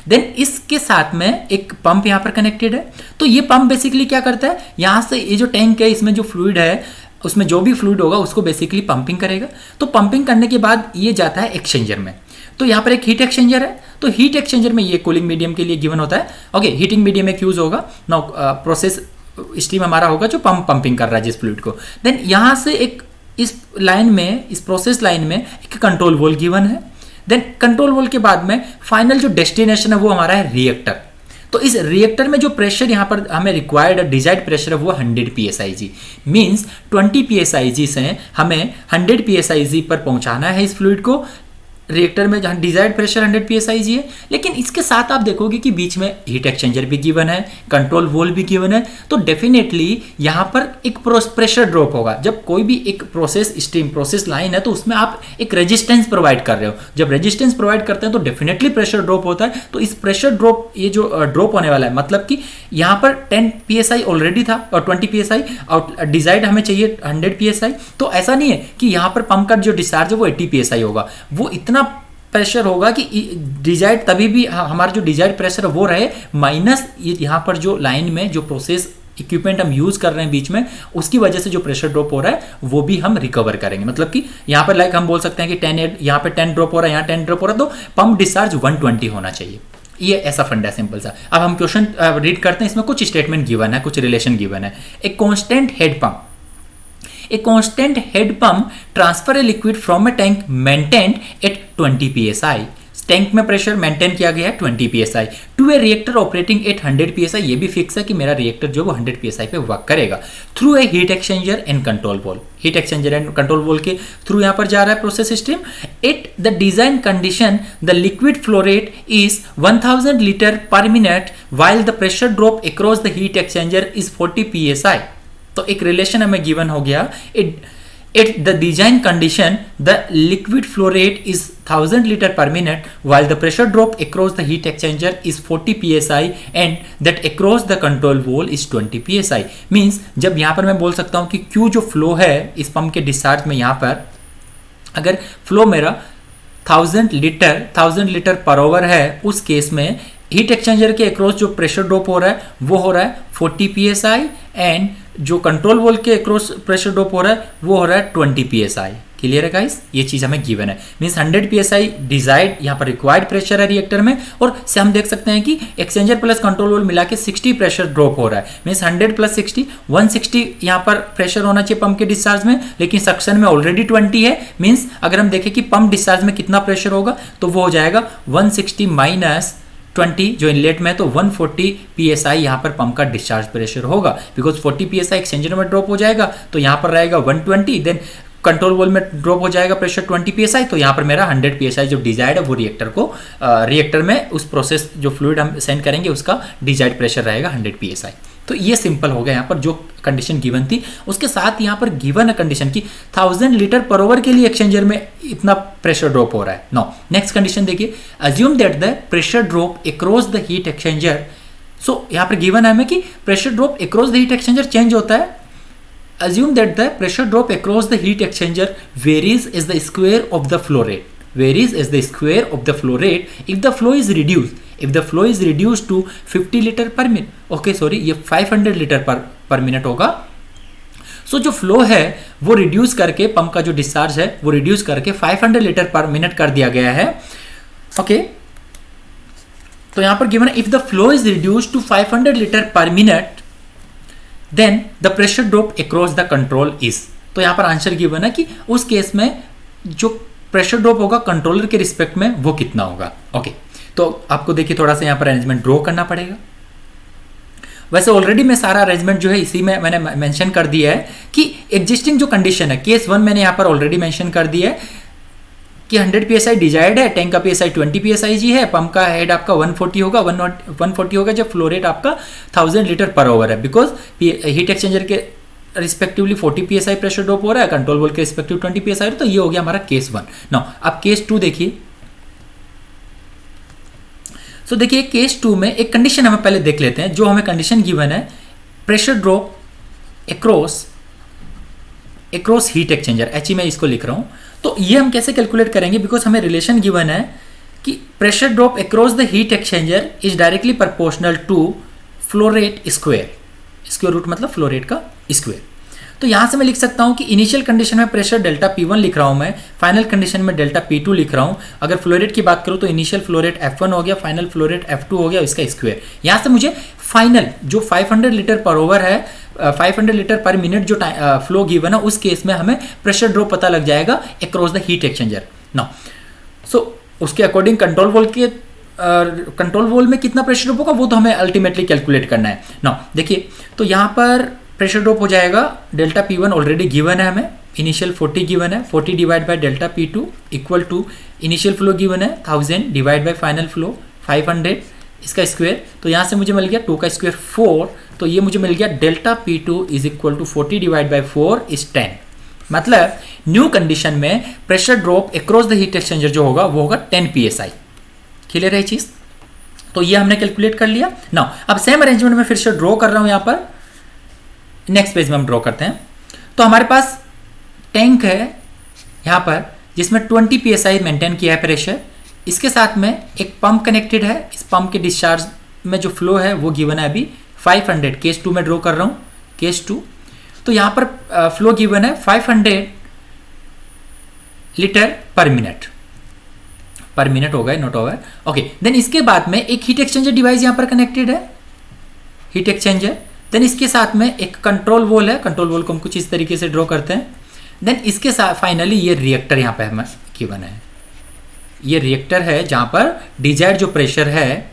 देन इसके साथ में एक पंप यहाँ पर कनेक्टेड है, तो ये पंप बेसिकली क्या करता है, यहाँ से ये जो टैंक है इसमें जो फ्लूइड है उसमें जो भी फ्लूइड होगा उसको बेसिकली पंपिंग करेगा। तो पंपिंग करने के बाद ये जाता है एक्सचेंजर में, तो यहाँ पर एक हीट एक्सचेंजर है, तो हीट एक्सचेंजर में ये कूलिंग मीडियम के लिए गिवन होता है। ओके, हीटिंग मीडियम एक यूज होगा। नाउ प्रोसेस स्ट्रीम हमारा होगा जो पंपिंग कर रहा है जिस फ्लूइड को। देन यहाँ से एक इस लाइन में, इस प्रोसेस लाइन में एक कंट्रोल वॉल गिवन है। देन कंट्रोल वॉल के बाद में फाइनल जो डेस्टिनेशन है वो हमारा है रिएक्टर। तो इस रिएक्टर में जो प्रेशर यहाँ पर हमें रिक्वायर्ड डिजायर्ड प्रेशर है वो 100 psig, मींस 20 psig से हमें 100 psig पर पहुंचाना है इस फ्लूइड को रिएक्टर में, जहां डिजायर्ड प्रेशर 100 psig है। लेकिन इसके साथ आप देखोगे कि बीच में हीट एक्सचेंजर भी गिवन है, कंट्रोल वॉल भी गिवन है, तो डेफिनेटली यहाँ पर एक प्रेशर ड्रॉप होगा। जब कोई भी एक प्रोसेस स्ट्रीम प्रोसेस लाइन है तो उसमें आप एक रेजिस्टेंस प्रोवाइड कर रहे हो। जब रेजिस्टेंस प्रोवाइड करते हैं तो डेफिनेटली प्रेशर ड्रॉप होता है। तो इस प्रेशर ड्रॉप, ये जो ड्रॉप होने वाला है, मतलब कि यहाँ पर 10 psi ऑलरेडी था और 20 psi और डिजायर्ड हमें चाहिए 100 psi, तो ऐसा नहीं है कि यहाँ पर पंप का जो डिस्चार्ज है वो 80 psi होगा, वो इतना प्रेशर होगा कि डिजायर्ड तभी भी हमारा जो डिजायर्ड प्रेशर है वो रहे माइनस यहाँ पर जो लाइन में जो प्रोसेस इक्विपमेंट हम यूज कर रहे हैं बीच में, उसकी वजह से जो प्रेशर ड्रॉप हो रहा है वो भी हम रिकवर करेंगे। मतलब कि यहाँ पर लाइक हम बोल सकते हैं कि 10 यहाँ पे 10 ड्रॉप हो रहा है, यहाँ 10 ड्रॉप हो रहा है, तो पंप डिस्चार्ज 120 होना चाहिए। ये ऐसा फंडा है सिंपल सा। अब हम क्वेश्चन रीड करते हैं, इसमें कुछ स्टेटमेंट गिवन है, कुछ रिलेशन गिवन है। एक constant head pump, a constant head pump transfer a liquid from a tank maintained at 20 psi, tank में प्रेशर मेंटेन किया गया है 20 psi to a reactor operating at 100 psi। ये भी फिक्स है कि मेरा रिएक्टर जो वो 100 psi पे वर्क करेगा through a heat exchanger and control wall. Heat exchanger and control wall के थ्रू यहाँ पर जा रहा है process stream. At the design condition the liquid flow rate is 1000 litre per minute while the pressure drop across the heat exchanger is 40 psi। तो एक relation हमें given हो गया। At the design condition, the liquid flow rate is 1000 liter per minute, while the pressure drop across the heat exchanger is 40 psi, and that across the control wall is 20 psi। Means जब यहाँ पर मैं बोल सकता हूँ कि Q जो flow है इस पंप के डिस्चार्ज में, यहाँ पर अगर फ्लो मेरा 1000 लीटर पर आवर है, उस केस में हीट एक्सचेंजर के अक्रॉस जो प्रेशर ड्रॉप हो रहा है वो हो रहा है 40 psi, एंड जो कंट्रोल वॉल के अक्रॉस प्रेशर ड्रॉप हो रहा है वो हो रहा है 20 psi। क्लियर है गाइस, ये चीज हमें गिवन है, मींस 100 psi डिजायर्ड यहाँ पर रिक्वायर्ड प्रेशर है रिएक्टर में, और से हम देख सकते हैं कि एक्सचेंजर प्लस कंट्रोल वॉल्व मिला के 60 प्रेशर ड्रॉप हो रहा है, मींस 100 प्लस 60 160 यहाँ पर प्रेशर होना चाहिए पंप के डिस्चार्ज में, लेकिन सक्शन में ऑलरेडी 20 है, मींस अगर हम देखें कि पंप डिस्चार्ज में कितना प्रेशर होगा तो वो हो जाएगा 160 माइनस 20 जो इनलेट में है, तो 140 psi यहाँ पर पंप का डिस्चार्ज प्रेशर होगा, बिकॉज 40 psi एक्सचेंजर में ड्रॉप हो जाएगा तो यहाँ पर रहेगा 120, देन कंट्रोल वॉल्व में ड्रॉप हो जाएगा प्रेशर 20 psi, तो यहाँ पर मेरा 100 psi जो डिजायर्ड है वो रिएक्टर में उस प्रोसेस जो फ्लूइड हम सेंड करेंगे उसका डिजायर्ड प्रेशर रहेगा 100 psi। तो ये सिंपल हो गया यहाँ पर जो कंडीशन गिवन थी, उसके साथ यहाँ पर गिवन है कंडीशन की 1000 लीटर पर ओवर के लिए एक्सचेंजर में इतना प्रेशर ड्रॉप हो रहा है। नो नेक्स्ट कंडीशन देखिए, assume that the pressure drop across the heat exchanger, so यहाँ पर गिवन है हमें कि pressure drop across the heat exchanger change होता है, assume that the pressure drop across the heat exchanger varies as the square of the flow rate, varies as the square of the flow rate if the flow is reduced to 50 liter per minute, okay sorry ये 500 litre per minute होगा। सो जो flow है वो reduce करके pump का जो discharge है वो रिड्यूस करके 500 लीटर पर मिनट कर दिया गया है, ओके तो यहां पर गिवन है if the flow is reduced to 500 litre per minute then the pressure drop across the control is, तो यहां पर आंसर गिवन है कि उस केस में जो प्रेशर ड्रॉप होगा कंट्रोलर के रिस्पेक्ट में वो कितना होगा। ओके तो आपको देखिए थोड़ा सा यहां पर अरेंजमेंट ड्रॉ करना पड़ेगा। वैसे ऑलरेडी मैं सारा अरेंजमेंट जो है इसी में मैंने मेंशन कर दिया है कि एग्जिस्टिंग जो कंडीशन है केस 1 मैंने यहां पर ऑलरेडी मेंशन कर दिया है कि 100 psi डिजायर्ड है, टैंक का psi 20 psi जी है, पंप का हेड आपका 140 होगा, 140 होगा जब फ्लो रेट आपका 1000 लीटर पर ओवर है, बिकॉज हीट एक्सचेंजर के रिस्पेक्टिवली 40 psi प्रेशर ड्रॉप हो रहा है, कंट्रोल वॉल्व के रिस्पेक्टिव 20 psi, तो ये हो गया हमारा केस 1। नाउ अब केस 2 देखिए, सो देखिए केस 2 में एक कंडीशन हमें पहले देख लेते हैं, जो हमें कंडीशन गिवन है pressure drop across heat exchanger, H मैं इसको लिख रहा हूं, तो ये हम कैसे कैलकुलेट करेंगे, बिकॉज हमें रिलेशन गिवन है कि pressure drop across the heat exchanger is directly proportional to flow rate square root मतलब फ्लो रेट का स्क्वायर। तो यहां से मैं लिख सकता हूं कि इनिशियल कंडीशन में प्रेशर डेल्टा P1 लिख रहा हूं मैं, फाइनल कंडीशन में डेल्टा P2 लिख रहा हूं। अगर फ्लो रेट की बात करूं तो इनिशियल फ्लो रेट F1 हो गया, फाइनल फ्लो रेट F2 हो गया, इसका स्क्वायर। यहां से मुझे फाइनल जो 500 लीटर पर ओवर है 500 लीटर पर मिनट जो फ्लो गिवन है उस केस में हमें प्रेशर ड्रॉप पता लग जाएगा across the heat exchanger. Now so उसके अकॉर्डिंग कंट्रोल वॉल्व में कितना प्रेशर ड्रॉप होगा वो तो हमें अल्टीमेटली कैलकुलेट करना है। नाउ देखिए तो यहाँ पर प्रेशर ड्रॉप हो जाएगा डेल्टा P1 ऑलरेडी गिवन है हमें, इनिशियल 40 गिवन है, 40 divide by delta P2 equal to initial flow given है 1000 डिवाइड बाय फाइनल फ्लो 500 इसका स्क्वायर, तो यहाँ से मुझे मिल गया 2 का स्क्वायर 4, तो ये मुझे मिल गया delta P2 is equal to 40 divide by 4 is 10। मतलब न्यू कंडीशन में pressure drop across the heat exchanger जो होगा वो होगा 10 psi। क्लियर है चीज, तो ये हमने कैलकुलेट कर लिया। नाउ अब सेम अरेंजमेंट में फिर से ड्रॉ कर रहा हूं, यहाँ पर नेक्स्ट पेज में हम ड्रॉ करते हैं। तो हमारे पास टैंक है यहाँ पर जिसमें 20 psi मेंटेन किया है प्रेशर, इसके साथ में एक पंप कनेक्टेड है, इस पंप के डिस्चार्ज में जो फ्लो है वो गिवन है अभी 500, केस 2 में ड्रॉ कर रहा हूं केस 2। तो यहाँ पर फ्लो गिवन है 500 लीटर पर मिनट होगा नॉट ओवर। ओके देन इसके बाद में एक हीट एक्सचेंजर डिवाइस यहाँ पर कनेक्टेड है, हीट एक्सचेंजर, देन इसके साथ में एक कंट्रोल वॉल है, कंट्रोल वॉल को हम कुछ इस तरीके से ड्रॉ करते हैं। देन इसके साथ फाइनली ये रिएक्टर यहाँ पे हमें गिवन है, ये रिएक्टर है जहाँ पर डिजायर्ड जो प्रेशर है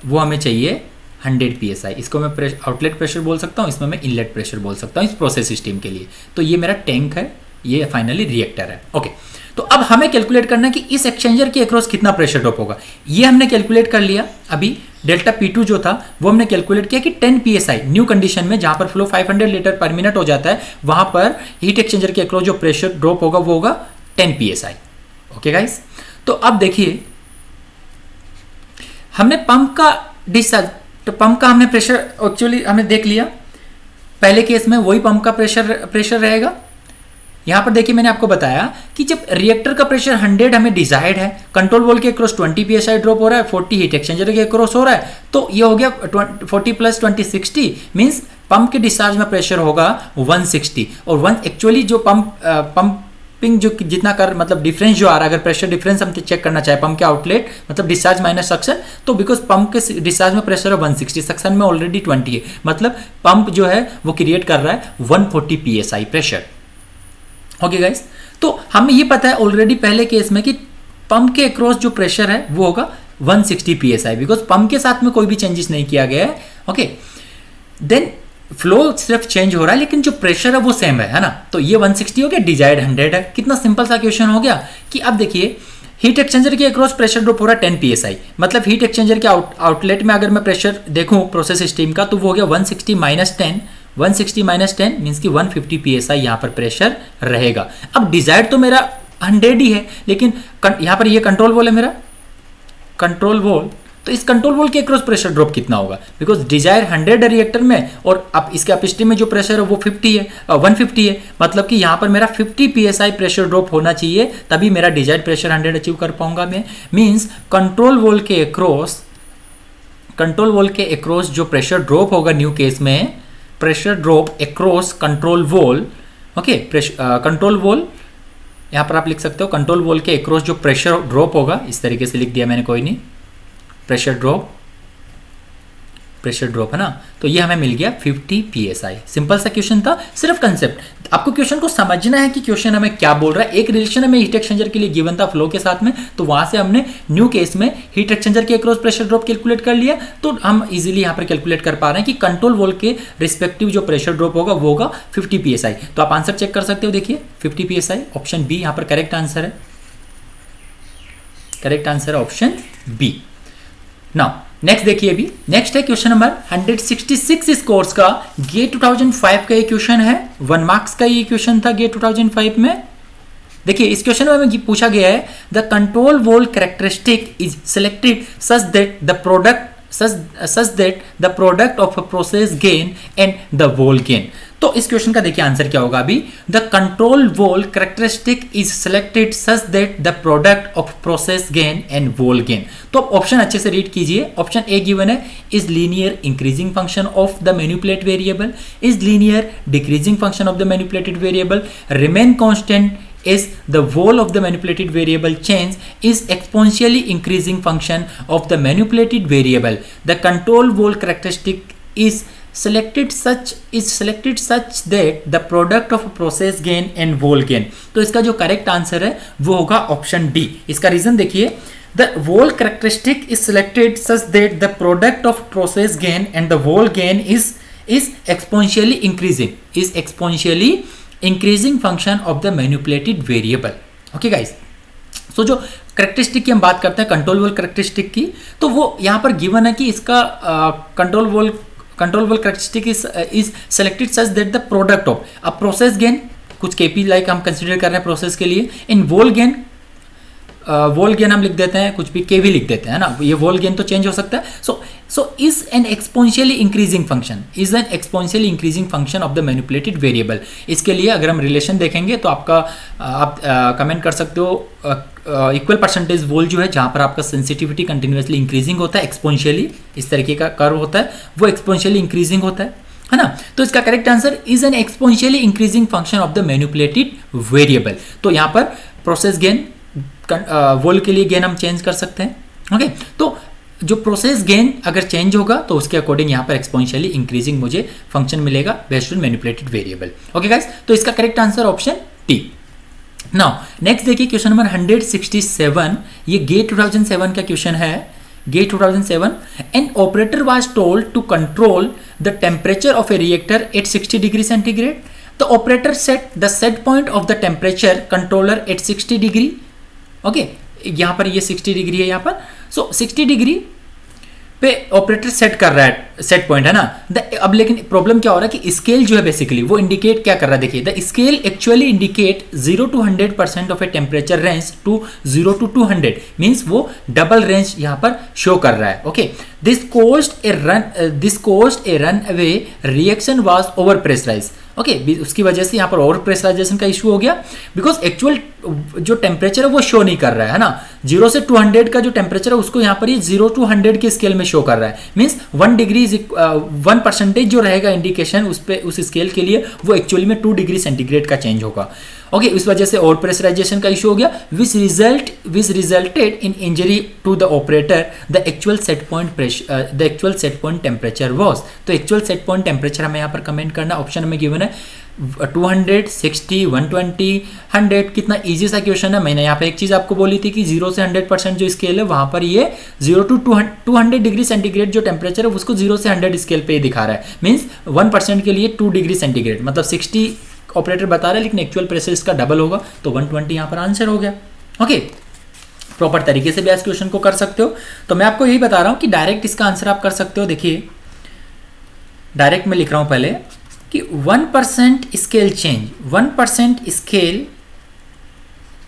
वो हमें चाहिए 100 psi, इसको मैं आउटलेट प्रेशर बोल सकता हूँ, इसमें मैं इनलेट प्रेशर बोल सकता हूँ इस प्रोसेस सिस्टम के लिए। तो ये मेरा टैंक है, ये फाइनली रिएक्टर है। ओके तो अब हमें कैलकुलेट करना है कि इस एक्सचेंजर के अक्रॉस कितना प्रेशर ड्रॉप होगा, ये हमने कैलकुलेट कर लिया। अभी डेल्टा P2 जो था वो हमने कैलकुलेट किया कि 10 psi न्यू कंडीशन में जहां पर फ्लो 500 लीटर पर मिनट हो जाता है वहां पर हीट एक्सचेंजर के अक्रॉस जो प्रेशर ड्रॉप होगा वो होगा 10 psi। ओके गाइस, तो अब देखिए हमने पंप का डिस्चार्ज, तो पंप का हमने प्रेशर एक्चुअली हमने देख लिया, पहले केस में वही पंप का प्रेशर रहेगा। यहां पर देखिए मैंने आपको बताया कि जब रिएक्टर का प्रेशर 100 हमें डिजायर्ड है, कंट्रोल वॉल्व के अक्रॉस 20 psi ड्रॉप हो रहा है, 40 हीट एक्सचेंजर के अक्रॉस हो रहा है, तो ये हो गया 40 प्लस 20 60 मींस पंप के डिस्चार्ज में प्रेशर होगा 160। और एक्चुअली जो पंप पंपिंग जो जितना कर मतलब डिफरेंस जो आ रहा है, अगर प्रेशर डिफरेंस हम चेक करना चाहे पंप के आउटलेट मतलब डिस्चार्ज माइनस सक्शन, तो बिकॉज पंप के डिस्चार्ज में प्रेशर है 160, सक्शन में ऑलरेडी 20 है, मतलब पंप जो है वो क्रिएट कर रहा है 140 psi प्रेशर। ओके गाइस, तो हमें ये पता है ऑलरेडी पहले केस में कि पंप के अक्रॉस जो प्रेशर है वो होगा 160 psi, बिकॉज पंप के साथ में कोई भी चेंजेस नहीं किया गया है। ओके, देन फ्लो सिर्फ चेंज हो रहा है लेकिन जो प्रेशर है वो सेम है ना, तो ये 160 हो गया, डिजायर्ड 100 है। कितना सिंपल सा क्वेश्चन हो गया कि अब देखिए हीट एक्सचेंजर के अक्रॉस प्रेशर ड्रॉप हो रहा है 10 psi, मतलब हीट एक्सचेंजर के आउटलेट में अगर मैं प्रेशर देखूं प्रोसेस स्टीम का तो वो हो गया 160 माइनस 10, 160 माइनस 10 मीन्स कि 150 psi यहाँ पर प्रेशर रहेगा। अब डिजायर्ड तो मेरा 100 ही है, लेकिन यहाँ पर ये कंट्रोल वॉल है मेरा, कंट्रोल वॉल, तो इस कंट्रोल वॉल के अक्रॉस प्रेशर ड्रॉप कितना होगा, बिकॉज डिजायर 100 है रिएक्टर में और अब इसके अपस्ट्रीम में जो प्रेशर है वो 50 है 150 है, मतलब कि यहाँ पर मेरा 50 psi प्रेशर ड्रॉप होना चाहिए, तभी मेरा डिजायर्ड प्रेशर 100 अचीव कर पाऊंगा मैं। मींस कंट्रोल वॉल के अक्रॉस जो प्रेशर ड्रॉप होगा न्यू केस में, pressure drop across control wall, okay, control wall यहाँ पर आप लिख सकते हो कंट्रोल वॉल के अक्रॉस जो प्रेशर ड्रॉप होगा, इस तरीके से लिख दिया मैंने, कोई नहीं, प्रेशर ड्रॉप है ना, तो ये हमें मिल गया 50 psi। सिंपल सा क्वेश्चन था, सिर्फ कंसेप्ट आपको क्वेश्चन को समझना है कि क्वेश्चन हमें क्या बोल रहा है। एक रिलेशन हमें हीट एक्सचेंजर के लिए गिवन था फ्लो के साथ में, तो वहां से हमने न्यू केस में हीट एक्सचेंजर के अक्रॉस प्रेशर ड्रॉप कैलकुलेट कर लिया, तो हम इजीली यहाँ पर कैलकुलेट कर पा रहे हैं कि कंट्रोल वॉल के रिस्पेक्टिव जो प्रेशर ड्रॉप होगा वो होगा 50 psi। तो आप आंसर चेक कर सकते हो, देखिए 50 psi, ऑप्शन बी यहाँ पर करेक्ट आंसर है, करेक्ट आंसर है ऑप्शन बी। नाउ नेक्स्ट देखिए, अभी नेक्स्ट है क्वेश्चन नंबर 166 इस कोर्स का, गेट 2005 का ये क्वेश्चन है, 1 मार्क्स का ये क्वेश्चन था गेट 2005 में। देखिए इस क्वेश्चन में हमें पूछा गया है the control wall characteristic is selected such that the product of a process gain and the wall gain. तो इस क्वेश्चन का देखिए आंसर क्या होगा, अभी the control wall characteristic is selected such that the product of process gain and wall gain. तो option अच्छे से रीड कीजिए। ऑप्शन ए गिवन है is linear increasing function of the manipulated variable, is linear decreasing function of the manipulated variable, remain constant is the wall of the manipulated variable change, is exponentially increasing function of the manipulated variable, the control wall characteristic is selected such that the product of process gain and wall gain। तो इसका जो correct answer है वो होगा option D. इसका reason देखिए, the wall characteristic is selected such that the product of process gain and the wall gain is exponentially increasing function of the manipulated variable। Okay guys, so जो characteristic की हम बात करते हैं control wall characteristic की, तो वो यहाँ पर गिवन है कि इसका control wall characteristic is selected such that the product of a process gain, कुछ केपी लाइक हम कंसिडर कर रहे हैं प्रोसेस के लिए, इन वॉल गेन हम लिख देते हैं, कुछ भी केवी लिख देते हैं ना, ये वॉल गेन तो चेंज हो सकता है। So is an exponentially increasing function of the manipulated variable. इसके लिए अगर हम रिलेशन देखेंगे तो आप कमेंट कर सकते हो इक्वल परसेंटेज वोल जो है जहां पर आपका सेंसिटिविटी कंटिन्यूसली इंक्रीजिंग होता है, एक्सपोनेंशियली इस तरीके का कर्व होता है, वो एक्सपोनेंशियली इंक्रीजिंग होता है ना। तो इसका correct answer is an exponentially increasing function of the manipulated variable. तो यहाँ पर प्रोसेस गेन वोल के लिए गेन हम चेंज कर सकते हैं। ओके, तो जो प्रोसेस गेन अगर चेंज होगा तो उसके अकॉर्डिंग यहाँ पर एक्सपोनेंशियली इंक्रीजिंग मुझे फंक्शन मिलेगा based on manipulated variable. Okay guys, तो इसका correct answer option T. Now next देखिए क्वेश्चन नंबर 167, ये गेट 2007 का क्वेश्चन है। GATE 2007, an operator was told to control the temperature of a reactor at 60 degree centigrade. The operator set the set point of the temperature controller at 60 degree. Okay, यहाँ पर ये 60 degree है यहाँ पर, सो 60 degree पे operator set कर रहा है, सेट पॉइंट है ना। अब लेकिन प्रॉब्लम क्या हो रहा है कि स्केल जो है बेसिकली वो इंडिकेट क्या कर रहा है, देखिए the scale actually indicate 0 to 100% of a temperature range to 0 to 200, means वो डबल रेंज यहाँ पर शो कर रहा है। Okay, this caused a runaway reaction was over pressurise. Okay, उसकी वजह से यहाँ पर ओवर प्रेशराइजेशन का इशू हो गया, बिकॉज एक्चुअल जो टेम्परेचर है वो शो नहीं कर रहा है ना। 0 से 200 का जो टेम्परेचर है उसको यहाँ पर ये 0 to 100 के स्केल में शो कर रहा है, मीन्स 1 डिग्री इज 1% जो रहेगा इंडिकेशन उस पे उस स्केल के लिए वो एक्चुअली में 2 डिग्री सेंटीग्रेड का चेंज होगा। ओके, इस वजह से ओवर प्रेशराइजेशन का इशू हो गया, which resulted in injury to the operator. The actual set point temperature was, तो एक्चुअल सेट पॉइंट टेम्परेचर हमें यहाँ पर कमेंट करना, ऑप्शन हमें गिवन है 200, 60, 120, 100। कितना इजी सा क्वेश्चन है। मैंने यहाँ पे एक चीज आपको बोली थी कि 0 से 100% जो स्केल है वहां पर ये 0 to 200 डिग्री सेंटीग्रेड जो टेम्परेचर है उसको 0 से 100 स्केल पे ही दिखा रहा है। मींस 1% के लिए 2 डिग्री सेंटीग्रेड, मतलब 60 ऑपरेटर बता रहा है लेकिन एक्चुअल प्रेशर इसका डबल होगा, तो 120 यहाँ पर आंसर हो गया। ओके, प्रॉपर तरीके से भी इस क्वेश्चन को कर सकते हो। तो मैं आपको यही बता रहा हूँ कि डायरेक्ट इसका आंसर आप कर सकते हो। देखिए डायरेक्ट में लिख रहा हूँ पहले कि 1% स्केल चेंज, 1% स्केल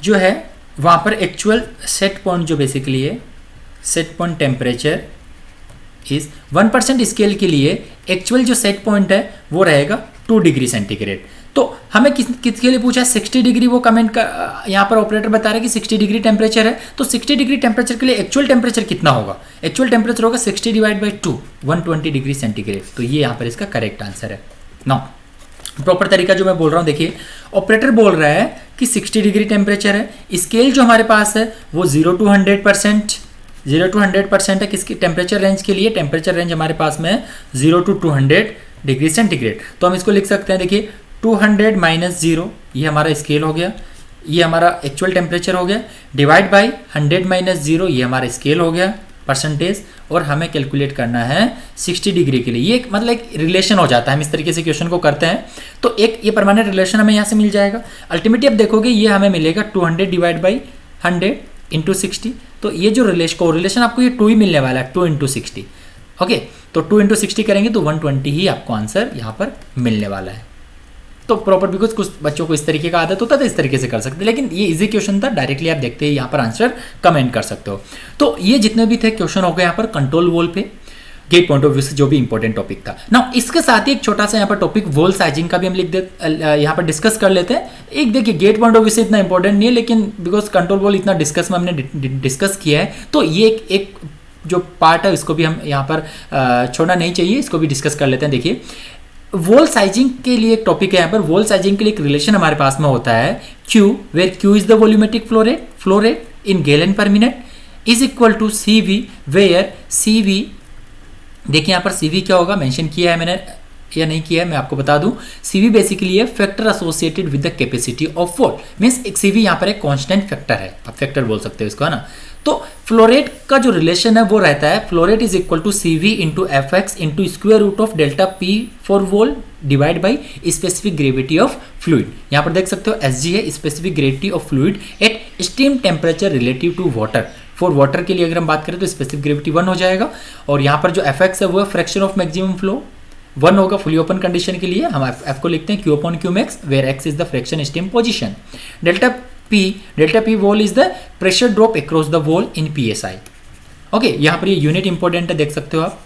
जो है वहाँ पर एक्चुअल सेट पॉइंट जो बेसिकली है set point temperature is 1% scale के लिए एक्चुअल जो सेट पॉइंट है वो रहेगा 2 डिग्री सेंटीग्रेड। तो हमें किसके लिए पूछा है 60 डिग्री, वो कमेंट कर यहाँ पर ऑपरेटर बता रहा है कि 60 डिग्री टेम्परेचर है, तो 60 डिग्री टेम्परेचर के लिए एक्चुअल टेम्परेचर कितना होगा? एक्चुअल टेम्परेचर होगा 60 डिवाइड बाई 2, 120 डिग्री सेंटीग्रेड। तो ये यहाँ पर इसका करेक्ट आंसर है। नो, प्रॉपर तरीका जो मैं बोल रहा हूँ, देखिए ऑपरेटर बोल रहा है कि 60 डिग्री टेम्परेचर है, स्केल जो हमारे पास है वो 0 to 100%, 0 to 100% है किसकी टेम्परेचर रेंज के लिए। टेम्परेचर रेंज हमारे पास में है 0 to 200 डिग्री सेंटीग्रेड। तो हम इसको लिख सकते हैं, देखिए 200 माइनस 0 ये हमारा स्केल हो गया, ये हमारा एक्चुअल टेम्परेचर हो गया, डिवाइड बाई 100 माइनस 0 ये हमारा स्केल हो गया परसेंटेज, और हमें कैलकुलेट करना है 60 डिग्री के लिए। ये मतलब एक रिलेशन हो जाता है, हम इस तरीके से क्वेश्चन को करते हैं तो एक ये परमानेंट रिलेशन हमें यहाँ से मिल जाएगा। अल्टीमेटली आप देखोगे ये हमें मिलेगा 200 डिवाइड बाई 100 इंटू 60। तो ये जो रिलेशन आपको ये 2 ही मिलने वाला है, 2 इंटू 60। ओके, तो 2 इंटू 60 करेंगे तो 120 ही आपको आंसर यहाँ पर मिलने वाला है। तो प्रॉपर, बिकॉज कुछ बच्चों को इस तरीके का आदत होता है तो इस तरीके से कर सकते हैं, लेकिन ये इजी क्वेश्चन था, डायरेक्टली आप देखते हैं यहाँ पर आंसर कमेंट कर सकते हो। तो ये जितने भी थे क्वेश्चन हो गए यहाँ पर कंट्रोल वॉल पे गेट पॉइंट ऑफ व्यू से जो भी इंपॉर्टेंट टॉपिक था ना। इसके साथ ही एक छोटा सा यहाँ पर टॉपिक वॉल साइजिंग का भी हम यहाँ पर डिस्कस कर लेते हैं। एक देखिए गेट पॉइंट ऑफ व्यू से इतना इंपॉर्टेंट नहीं है, लेकिन बिकॉज कंट्रोल वॉल इतना डिस्कस में हमने डिस्कस किया है तो ये एक जो पार्ट है इसको भी हम यहाँ पर छोड़ना नहीं चाहिए, इसको भी डिस्कस कर लेते हैं। देखिए वॉल साइजिंग के लिए एक टॉपिक है यहाँ पर। वॉल साइजिंग के लिए एक रिलेशन हमारे पास में होता है Q, where Q is the volumetric flow rate in gallon per minute, is equal to CV, where CV, देखिए यहाँ पर CV क्या होगा मेंशन किया है मैंने या नहीं किया है, मैं आपको बता दूं। CV बेसिकली है factor associated with the capacity of wall, means एक CV यहाँ पर एक कांस्टेंट फैक्टर है, आप फैक्टर बोल सकते हो इसको, है ना। तो फ्लो रेट का जो रिलेशन है वो रहता है flow rate is equal to CV into FX into square root of delta P for valve divide by specific gravity of fluid. यहाँ पर देख सकते हो SG है specific gravity of fluid at steam temperature relative to water. For water के लिए अगर हम बात करें तो स्पेसिफिक ग्रेविटी 1 हो जाएगा, और यहाँ पर जो FX है वो है फ्रैक्शन ऑफ मैक्सिमम फ्लो 1 होगा फुली ओपन कंडीशन के लिए। हम F को लिखते हैं Q upon Q max, where X is the fraction stem position. Delta P valve is the pressure drop across the valve in PSI। Okay, यहाँ पर ये यूनिट इंपॉर्टेंट है, देख सकते हो आप।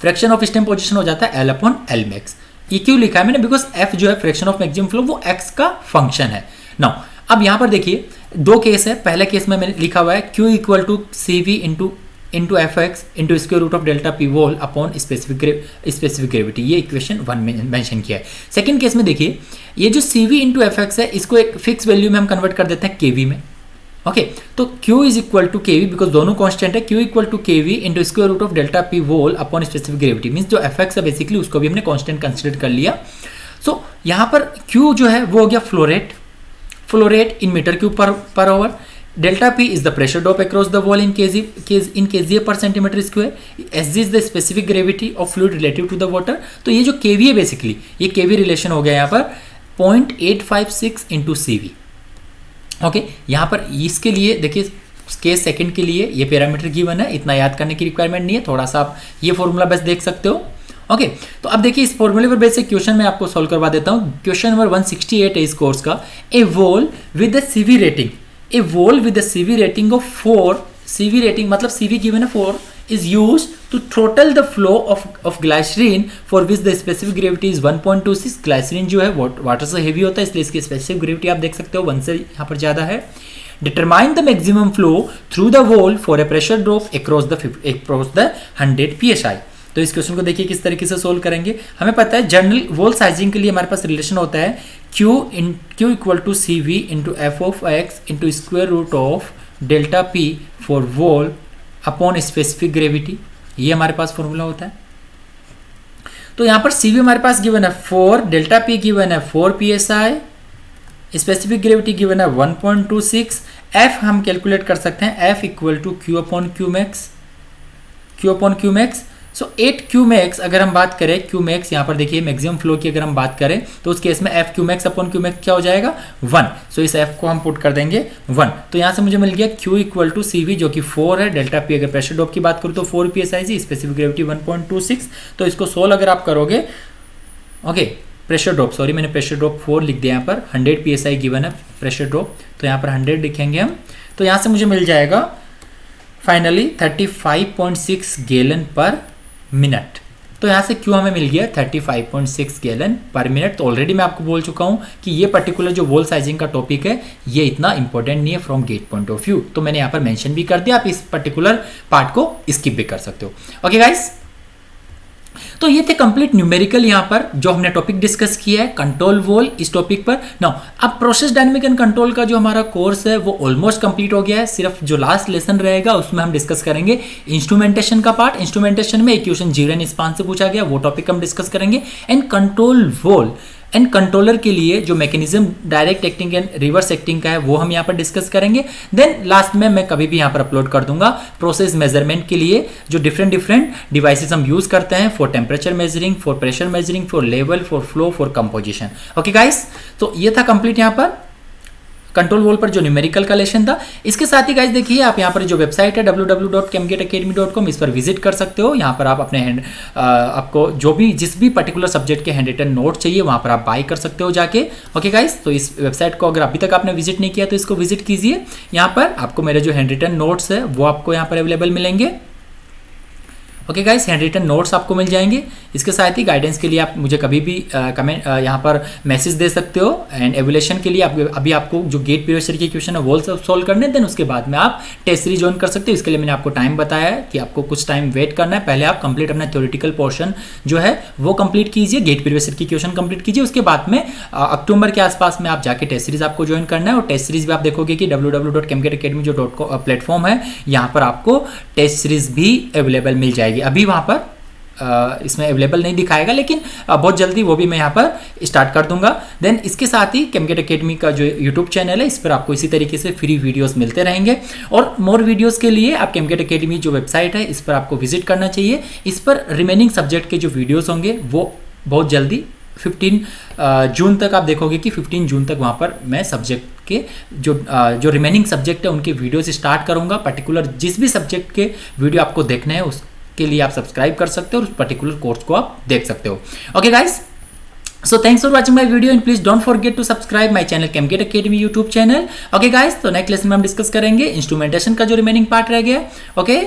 फ्रैक्शन ऑफ स्टीम पोजिशन हो जाता है L अपॉन L मैक्स। ये क्यों लिखा है मैंने, बिकॉज F जो है फ्रैक्शन ऑफ मैक्सिमम फ्लो वो X का फंक्शन है। नाउ अब यहाँ पर देखिए 2 केस है। पहला केस में मैंने लिखा हुआ है Q equal to CV into FX into square root of delta P valve upon specific gravity, ये इक्वेशन 1 में मेंशन किया है। सेकंड केस में देखिए ये जो CV इंटू FX है इसको एक फिक्स वैल्यू में हम कन्वर्ट कर देते हैं KV में। ओके, तो Q is equal to KV, because दोनों कांस्टेंट है। Q equal to KV into square root of delta P valve upon specific gravity, means जो FX है बेसिकली उसको भी हमने कांस्टेंट कंसिडर कर लिया। सो यहाँ पर Q जो है वो हो गया flow rate in metre cube per hour. Delta P is the pressure drop across the wall in kgA per centimeter square. Sg is the specific gravity of fluid relative to the water. तो ये जो kV है basically ये kV relation हो गया यहाँ पर 0.856 into CV। Okay, यहाँ पर इसके लिए देखिए केस सेकंड के लिए ये पैरामीटर गिवन है, इतना याद करने की रिक्वायरमेंट नहीं है, थोड़ा सा आप ये फॉर्मूला बस देख सकते हो। ओके, तो अब देखिए इस फॉर्मूले पर बेसिक क्वेश्चन मैं आपको सॉल्व करवा देता हूँ। क्वेश्चन नंबर 168 है इस कोर्स का। A wall with the CV रेटिंग, a wall with a CV rating of 4, CV rating मतलब CV given है 4, is used to throttle the flow of glycerin for which the specific gravity is 1.26। Glycerine जो है water से heavy होता है इसलिए इसकी स्पेसिफिक ग्रेविटी आप देख सकते हो 1 से यहाँ पर ज़्यादा है। Determine the maximum flow through the wall for a pressure drop across the 100 PSI। तो इस क्वेश्चन को देखिए किस तरीके से सोल्व करेंगे। हमें पता है जनरल वॉल साइजिंग के लिए हमारे पास रिलेशन होता है Q equal to C V into F of x into square root of delta P for wall upon specific gravity, ये हमारे पास फॉर्मूला होता है। तो यहाँ पर सी वी हमारे पास गिवन है 4, डेल्टा पी गिवन है 4 psi, स्पेसिफिक ग्रेविटी गिवन है 1.26, एफ हम कैलकुलेट कर सकते हैं F equal to Q upon Q max. So 8 Q max अगर हम बात करें, क्यू मैक्स यहाँ पर देखिए मैक्सिमम फ्लो की अगर हम बात करें तो उस केस में F Q max upon Q max क्या हो जाएगा 1। सो इस एफ को हम पुट कर देंगे 1। तो यहाँ से मुझे मिल गया Q equal to C V जो कि 4 है, डेल्टा पी अगर प्रेशर ड्रॉप की बात करूँ तो 4 psi, स्पेसिफिक ग्रेविटी 1.26। तो इसको सोल्व अगर आप करोगे, ओके प्रेशर ड्रॉप, सॉरी मैंने प्रेशर ड्रॉप 4 लिख दिया यहाँ पर, 100 psi गिवन है प्रेशर ड्रॉप, तो यहाँ पर 100 लिखेंगे हम। तो यहाँ से मुझे मिल जाएगा फाइनली 35.6 गैलन पर मिनट। तो यहाँ से क्यू हमें मिल गया 35.6 गैलन पर मिनट। तो ऑलरेडी मैं आपको बोल चुका हूँ कि ये पर्टिकुलर जो वॉल साइजिंग का टॉपिक है ये इतना इंपॉर्टेंट नहीं है from GATE point of view, तो मैंने यहाँ पर मेंशन भी कर दिया, आप इस पर्टिकुलर पार्ट को स्किप भी कर सकते हो। ओके गाइस, तो ये थे कंप्लीट न्यूमेरिकल यहाँ पर जो हमने टॉपिक डिस्कस किया है कंट्रोल वॉल इस टॉपिक पर। नाउ अब प्रोसेस डायनेमिक एंड कंट्रोल का जो हमारा कोर्स है वो ऑलमोस्ट कंप्लीट हो गया है। सिर्फ जो लास्ट लेसन रहेगा उसमें हम डिस्कस करेंगे इंस्ट्रूमेंटेशन का पार्ट। इंस्ट्रूमेंटेशन में इक्वेशन जीरो एंड स्पान से पूछा गया, वो टॉपिक हम डिस्कस करेंगे। And control wall and controller के लिए जो mechanism direct acting and reverse acting का है वो हम यहाँ पर डिस्कस करेंगे। देन लास्ट में मैं कभी भी यहाँ पर अपलोड कर दूंगा प्रोसेस मेजरमेंट के लिए जो डिफरेंट डिवाइसेस हम यूज करते हैं for temperature measuring, for pressure measuring, for level, for flow, for composition. Okay guys, तो ये था कंप्लीट यहाँ पर कंट्रोल वॉल पर जो न्यूमेरिकल का लेसन था। इसके साथ ही गाइस देखिए आप यहाँ पर जो वेबसाइट है www.chemgateacademy.com, इस पर विजिट कर सकते हो। यहाँ पर आप अपने आपको जो भी जिस भी पर्टिकुलर सब्जेक्ट के हैंड रिटन नोट चाहिए वहाँ पर आप बाय कर सकते हो जाके। ओके गाइस, तो इस वेबसाइट को अगर अभी तक आपने विजिट नहीं किया तो इसको विजिट कीजिए। यहाँ पर आपको मेरे जो हैंड रिटन नोट्स है वो आपको यहाँ पर अवेलेबल मिलेंगे। Okay guys, hand written notes आपको मिल जाएंगे। इसके साथ ही गाइडेंस के लिए आप मुझे कभी भी कमेंट यहाँ पर मैसेज दे सकते हो। एंड एवुलेशन के लिए अभी आपको जो गेट पीरियड सीरीज के क्वेश्चन है वो सॉल्व करने, देन उसके बाद में आप टेस्ट सीरीज ज्वाइन कर सकते हो। इसके लिए मैंने आपको टाइम बताया है कि आपको कुछ टाइम वेट करना है। पहले आप कंप्लीट अपना थ्योरेटिकल पोर्शन जो है वो कंप्लीट कीजिए, गेट पीरियड सीरीज की क्वेश्चन कंप्लीट कीजिए। उसके बाद में अक्टूबर के आसपास में आप जाके टेस्ट सीरीज आपको ज्वाइन करना है। और टेस्ट सीरीज भी आप देखोगे कि www.chemgateacademy जो प्लेटफॉर्म है यहाँ पर आपको टेस्ट सीरीज भी अवेलेबल मिल जाएगी। अभी वहाँ पर इसमें अवेलेबल नहीं दिखाएगा, लेकिन बहुत जल्दी वो भी मैं यहाँ पर स्टार्ट कर दूंगा। देन इसके साथ ही केमगेट एकेडमी का जो यूट्यूब चैनल है इस पर आपको इसी तरीके से फ्री वीडियोस मिलते रहेंगे। और मोर वीडियोस के लिए आप केमगेट एकेडमी जो वेबसाइट है इस पर आपको विजिट करना चाहिए। इस पर रिमेनिंग सब्जेक्ट के जो वीडियोस होंगे वो बहुत जल्दी 15 जून तक आप देखोगे कि 15 जून तक वहाँ पर मैं सब्जेक्ट के जो रिमेनिंग सब्जेक्ट है उनके वीडियोस स्टार्ट करूँगा। पर्टिकुलर जिस भी सब्जेक्ट के वीडियो आपको देखने हैं उसके लिए आप सब्सक्राइब कर सकते हो और उस पर्टिकुलर कोर्स को आप देख सकते हो। Okay guys, so thanks for watching my video and please don't forget to subscribe my channel Chemgate Academy YouTube channel. Okay guys, तो नेक्स्ट लेसन में हम डिस्कस करेंगे इंस्ट्रूमेंटेशन का जो रिमेनिंग पार्ट रह गया। ओके